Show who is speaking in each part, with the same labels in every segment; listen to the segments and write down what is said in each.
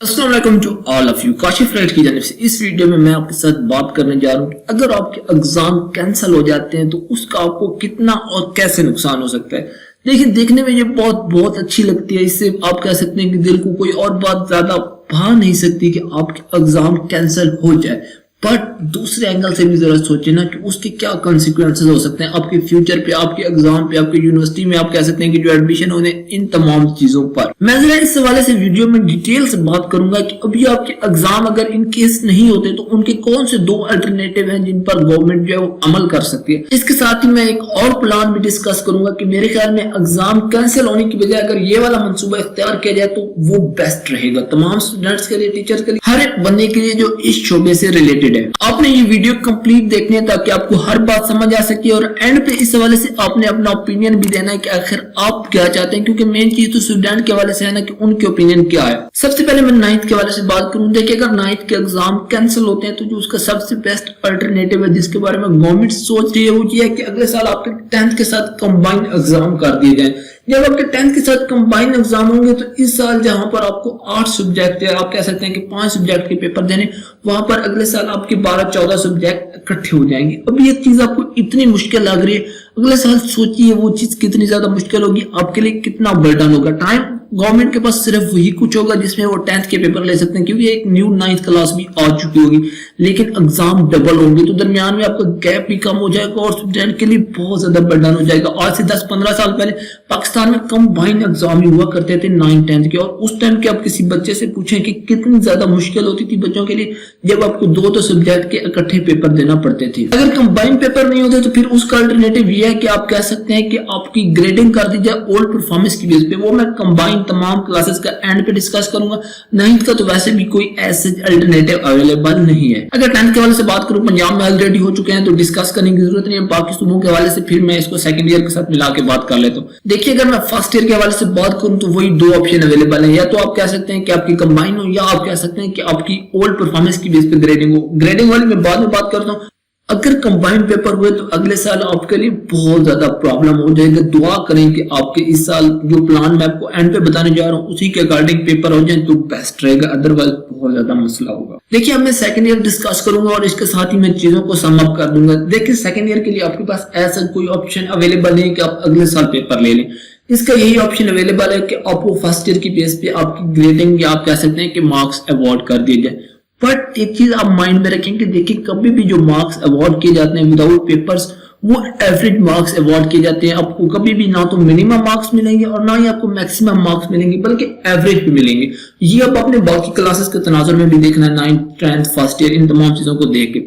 Speaker 1: अस्सलाम वालेकुम to all of you. Kashif right की जानिब से इस वीडियो में मैं आपके साथ बात करने जा रहा हूँ कि अगर आपके एग्जाम कैंसिल हो जाते हैं तो उसका आपको कितना और कैसे नुकसान हो सकता है। देखिए, देखने में ये बहुत अच्छी लगती है, इससे आप कह सकते हैं कि दिल को कोई और बात ज्यादा भा नहीं सकती कि आपके एग्जाम कैंसिल हो जाए, बट दूसरे एंगल से भी जरा सोचें ना कि उसके क्या कॉन्सिक्वेंसेस हो सकते हैं आपके फ्यूचर पे, आपके एग्जाम पे, आपके यूनिवर्सिटी में, आप कह सकते हैं कि जो एडमिशन होने, इन तमाम चीजों पर मैं जरा इस हवाले से वीडियो में डिटेल से बात करूंगा कि अभी आपके एग्जाम अगर इन केस नहीं होते तो उनके कौन से दो अल्टरनेटिव हैं जिन पर गवर्नमेंट जो है वो अमल कर सकती है। इसके साथ ही मैं एक और प्लान भी डिस्कस करूंगा कि मेरे ख्याल में एग्जाम कैंसिल होने की बजाय अगर ये वाला मंसूबा इख्तियार किया जाए तो वो बेस्ट रहेगा तमाम स्टूडेंट्स के लिए, टीचर्स के लिए, हर एक बंदे के लिए जो इस शोबे से रिलेटेड है। आपने ये वीडियो कंप्लीट देखनी है ताकि आपको हर बात समझ आ सके और एंड पे इस हवाले से आपने अपना ओपिनियन भी देना है कि आखिर आप क्या चाहते हैं, क्योंकि मेन चीज तो स्टूडेंट के हवाले से है ना कि उनके ओपिनियन क्या है। सबसे पहले मैं 9th के हवाले से बात करूं। देखिए, अगर 9th के एग्जाम कैंसिल होते हैं तो जो उसका सबसे बेस्ट अल्टरनेटिव है जिसके बारे में गवर्नमेंट सोच रही है वो ये है कि अगले साल आपके 10th के साथ कंबाइंड एग्जाम कर दिए जाए। जब आपके 10th के साथ कंबाइंड एग्जाम होंगे तो इस साल जहां पर आपको 8 सब्जेक्ट या आप कह सकते हैं कि 5 सब्जेक्ट के पेपर देने, वहां पर अगले साल आपके 12-14 सब्जेक्ट इकट्ठे हो जाएंगे। अब ये चीज आपको इतनी मुश्किल लग रही है, अगले साल सोचिए वो चीज कितनी ज्यादा मुश्किल होगी, आपके लिए कितना बर्डन होगा। टाइम गवर्नमेंट के पास सिर्फ वही कुछ होगा जिसमें वो 10th के पेपर ले सकते हैं, क्योंकि एक न्यू 9th क्लास भी आ चुकी होगी, लेकिन एग्जाम डबल होंगे तो दरमियान में आपका गैप भी कम हो जाएगा और स्टूडेंट के लिए बहुत ज्यादा बर्डन हो जाएगा। आज से 10-15 साल पहले पाकिस्तान में कंबाइंड एग्जाम ही हुआ करते थे 9th-10th के, और उस टाइम के आप किसी बच्चे से पूछें कि कितनी ज्यादा मुश्किल होती थी बच्चों के लिए जब आपको 2 सब्जेक्ट के इकट्ठे पेपर देना पड़ते थे। अगर कंबाइंड पेपर नहीं होते तो फिर उसका अल्टरनेटिव ये है कि आप कह सकते हैं कि आपकी ग्रेडिंग कर दी जाए ओल्ड परफॉर्मेंस की बेस पे। वो मैं कंबाइंड तमाम क्लासेस का एंड पे डिस्कस करूंगा। 9th का तो वैसे भी कोई ऐसे अल्टरनेटिव अवेलेबल नहीं है। अगर 10th के हवाले से बात करूं, पंजाब में ऑलरेडी हो चुके हैं तो डिस्कस करने की जरूरत नहीं है। बाकी सूबों के हवाले से फिर मैं इसको सेकंड ईयर के साथ मिला के बात कर लेता हूं। देखिए, अगर मैं फर्स्ट ईयर के हवाले से बात करूं तो वही 2 ऑप्शन अवेलेबल है, या तो आप कह सकते हैं कि आपकी कंबाइन हो या आप कह सकते हैं कि आपकी ओल्ड परफॉर्मेंस की बेस पे ग्रेडिंग हो। ग्रेडिंग वाली मैं बाद में बात करता हूं। अगर कंबाइंड पेपर हुए तो अगले साल आपके लिए बहुत ज्यादा प्रॉब्लम हो जाएगी। दुआ करें कि आपके इस साल जो प्लान मैं आपको एंड पे बताने जा रहा हूँ उसी के अकॉर्डिंग पेपर हो जाए तो बेस्ट रहेगा, अदरवाइज बहुत ज्यादा मसला होगा। देखिए, अब मैं सेकंड ईयर डिस्कस करूंगा और इसके साथ ही मैं चीजों को सम अप कर दूंगा। देखिए, सेकंड ईयर के लिए आपके पास ऐसा कोई ऑप्शन अवेलेबल नहीं है कि आप अगले साल पेपर ले लें। इसका यही ऑप्शन अवेलेबल है कि आपको फर्स्ट ईयर की बेस पे आपकी ग्रेडिंग या आप कह सकते हैं कि मार्क्स अवॉर्ड कर दिए जाए। बट एक चीज आप माइंड में रखें कि देखिए, कभी भी जो मार्क्स अवॉर्ड किए जाते हैं विदाउट पेपर्स, वो एवरेज मार्क्स अवॉर्ड किए जाते हैं। आपको कभी भी ना तो मिनिमम मार्क्स मिलेंगे और ना ही आपको मैक्सिमम मार्क्स मिलेंगे, बल्कि एवरेज भी मिलेंगे। ये आप अपने बाकी क्लासेस के तनाजुर में भी देखना है, 9th, 10th, फर्स्ट ईयर, इन तमाम चीजों को देख के।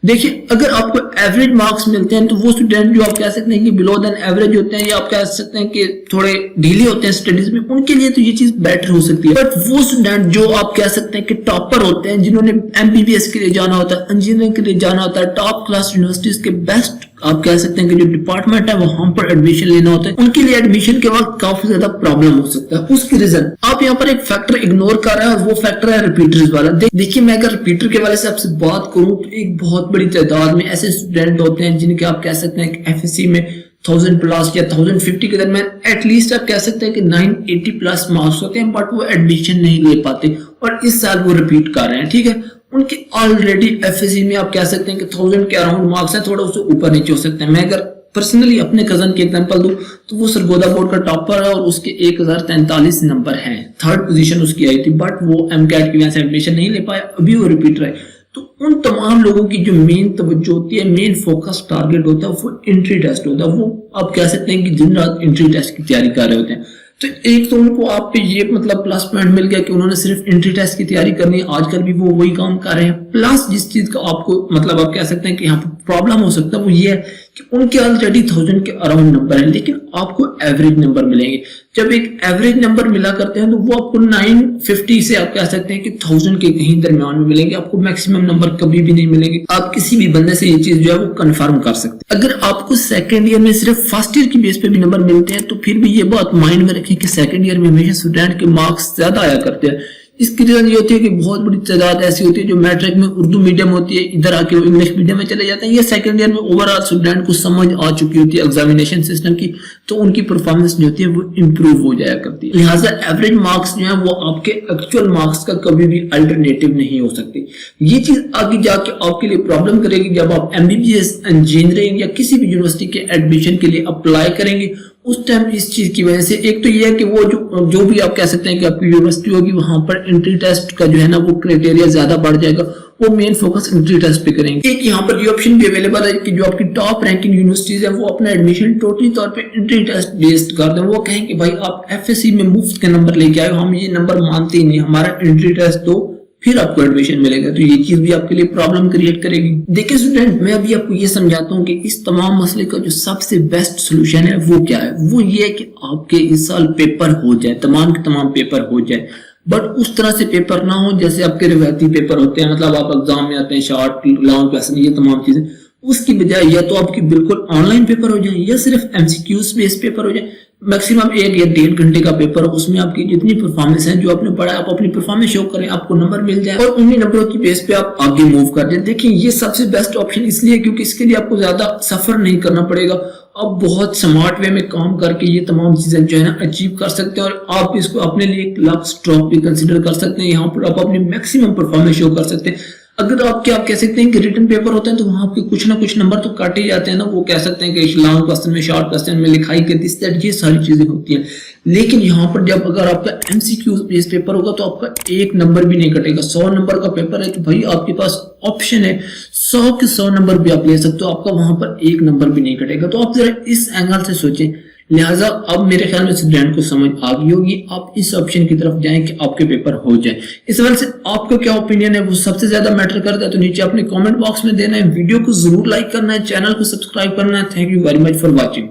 Speaker 1: देखिए, अगर आपको एवरेज मार्क्स मिलते हैं तो वो स्टूडेंट जो आप कह सकते हैं कि बिलो देन एवरेज होते हैं या आप कह सकते हैं कि थोड़े ढीले होते हैं स्टडीज में, उनके लिए तो ये चीज बेटर हो सकती है। बट वो स्टूडेंट जो आप कह सकते हैं कि टॉपर होते हैं, जिन्होंने MBBS के लिए जाना होता है, इंजीनियरिंग के लिए जाना होता है, टॉप क्लास यूनिवर्सिटीज के बेस्ट आप कह सकते हैं कि जो डिपार्टमेंट है वहां पर एडमिशन लेना होता है, उनके लिए एडमिशन के वक्त काफी ज्यादा प्रॉब्लम हो सकता है। उसकी रीजन आप यहाँ पर एक फैक्टर इग्नोर कर रहे हैं और वो फैक्टर है रिपीटर्स वाला। देखिए, मैं अगर रिपीटर के वाले से आपसे बात करूं तो एक बहुत बड़ी तादाद में ऐसे स्टूडेंट होते हैं जिनके आप कह सकते हैं कि FSC में 1000 प्लस या 1050 के दरमियान एटलीस्ट आप कह सकते हैं कि 980 प्लस मार्क्स होते हैं, बट वो एडमिशन नहीं ले पाते और इस साल वो रिपीट कर रहे हैं। ठीक है, उनके ऑलरेडी FSC में आप कह सकते हैं कि 1000 के अराउंड मार्क्स है, थोड़ा उससे ऊपर नीचे हो सकते हैं। मैं अगर पर्सनली अपने कजन की एग्जांपल दूं तो वो सरगोदा बोर्ड का टॉपर है और उसके 1043 नंबर हैं, 3rd पोजीशन उसकी आई थी, बट वो MCAT की वजह से एडमिशन नहीं ले पाया, अभी वो रिपीटर है। तो उन तमाम लोगों की जो मेन तवज्जो होती है, मेन फोकस टारगेट होता है, वो एंट्री टेस्ट होता है। वो आप कह सकते हैं कि दिन रात एंट्री टेस्ट की तैयारी कर रहे होते हैं। तो एक तो उनको आप पे ये मतलब प्लस पॉइंट मिल गया कि उन्होंने सिर्फ एंट्री टेस्ट की तैयारी करनी है, आजकल भी वो वही काम कर रहे हैं। प्लस जिस चीज का आपको मतलब आप कह सकते हैं कि यहाँ पे प्रॉब्लम हो सकता है वो ये है कि उनके ऑलरेडी 1000 के अराउंड नंबर है, लेकिन आपको एवरेज नंबर मिलेंगे। जब एक एवरेज नंबर मिला करते हैं तो वो आपको 950 से आप कह सकते हैं कि 1000 के कहीं दरमियान में मिलेंगे, आपको मैक्सिमम नंबर कभी भी नहीं मिलेंगे। आप किसी भी बंदे से ये चीज जो है वो कंफर्म कर सकते हैं। अगर आपको सेकंड ईयर में सिर्फ फर्स्ट ईयर की बेस पे भी नंबर मिलते हैं तो फिर भी ये बात माइंड में रखें कि सेकंड ईयर में हमेशा स्टूडेंट के मार्क्स ज्यादा आया करते हैं। इसकी रीजन ये होती है कि बहुत बड़ी तादाद ऐसी होती है जो मैट्रिक में उर्दू मीडियम होती है, इधर आके वो इंग्लिश मीडियम में चले जाते हैं, या सेकंड ईयर में ओवरऑल स्टूडेंट को समझ आ चुकी होती है एग्जामिनेशन सिस्टम की, तो उनकी परफॉर्मेंस जो होती है वो इंप्रूव हो जाया करती है। लिहाजा एवरेज मार्क्स जो है वो आपके एक्चुअल मार्क्स का कभी भी अल्टरनेटिव नहीं हो सकती। ये चीज आगे जाके आपके लिए प्रॉब्लम करेगी जब आप एमबीबीएस, इंजीनियरिंग या किसी भी यूनिवर्सिटी के एडमिशन के लिए अप्लाई करेंगे। उस टाइम इस चीज की वजह से एक तो ये है कि वो जो भी आप कह सकते हैं कि आपकी यूनिवर्सिटी होगी, वहां पर एंट्री टेस्ट का जो है ना वो क्राइटेरिया ज्यादा बढ़ जाएगा, वो मेन फोकस एंट्री टेस्ट पे करेंगे। एक यहाँ पर ये ऑप्शन भी अवेलेबल है कि जो आपकी टॉप रैंकिंग यूनिवर्सिटीज है वो अपना एडमिशन टोटली तौर पे एंट्री टेस्ट बेस्ड कर दें। वो कहें कि भाई आप एफएससी में मुफ्त के नंबर लेके आए हो, हम ये नंबर मानते ही नहीं, हमारा एंट्री टेस्ट दो फिर आपको एडमिशन मिलेगा। तो ये चीज भी आपके लिए प्रॉब्लम क्रिएट करेगी। देखिए स्टूडेंट, मैं अभी आपको ये समझाता हूँ कि इस तमाम मसले का जो सबसे बेस्ट सोल्यूशन है वो क्या है। वो ये है कि आपके इस साल पेपर हो जाए, तमाम के तमाम पेपर हो जाए, बट उस तरह से पेपर ना हो जैसे आपके रिवायती पेपर होते हैं, मतलब आप एग्जाम में आते हैं शॉर्ट लॉन्ग क्वेश्चन, ये तमाम चीजें। उसकी बजाय या तो आपकी बिल्कुल ऑनलाइन पेपर हो जाए या सिर्फ एमसीक्यूज बेस्ड पेपर हो जाए। मैक्सिमम 1 या 1.5 घंटे का पेपर, उसमें आपकी जितनी परफॉर्मेंस है, जो आपने पढ़ा, आप अपनी परफॉर्मेंस शो करें, आपको नंबर मिल जाए और उन्हीं नंबरों की बेस पे आप आगे मूव कर जाए। देखिए ये सबसे बेस्ट ऑप्शन इसलिए क्योंकि इसके लिए आपको ज्यादा सफर नहीं करना पड़ेगा। आप बहुत स्मार्ट वे में काम करके ये तमाम चीजें जो है ना अचीव कर सकते हैं और आप इसको अपने लिए एक लक्स ड्रॉप भी कंसिडर कर सकते हैं। यहाँ पर आप अपनी मैक्सिमम परफॉर्मेंस शो कर सकते हैं। अगर आप कह सकते हैं कि रिटन पेपर होता है तो वहां आपके कुछ ना कुछ नंबर तो काटे ही जाते हैं ना। वो कह सकते हैं कि लॉन्ग क्वेश्चन में, शॉर्ट क्वेश्चन में लिखाई के दिस दैट, ये सारी चीजें होती हैं। लेकिन यहाँ पर जब अगर आपका एमसीक्यू बेस्ड पेपर होगा तो आपका एक नंबर भी नहीं कटेगा। 100 नंबर का पेपर है तो भाई आपके पास ऑप्शन है 100 के 100 नंबर भी आप ले सकते हो, आपका वहां पर एक नंबर भी नहीं कटेगा। तो आप जरा इस एंगल से सोचें। लिहाजा अब मेरे ख्याल में स्टूडेंट को समझ आ गई होगी, आप इस ऑप्शन की तरफ जाएं कि आपके पेपर हो जाए। इस वजह से आपका क्या ओपिनियन है वो सबसे ज्यादा मैटर करता है, तो नीचे अपने कमेंट बॉक्स में देना है। वीडियो को जरूर लाइक करना है, चैनल को सब्सक्राइब करना है। Thank you very much for watching.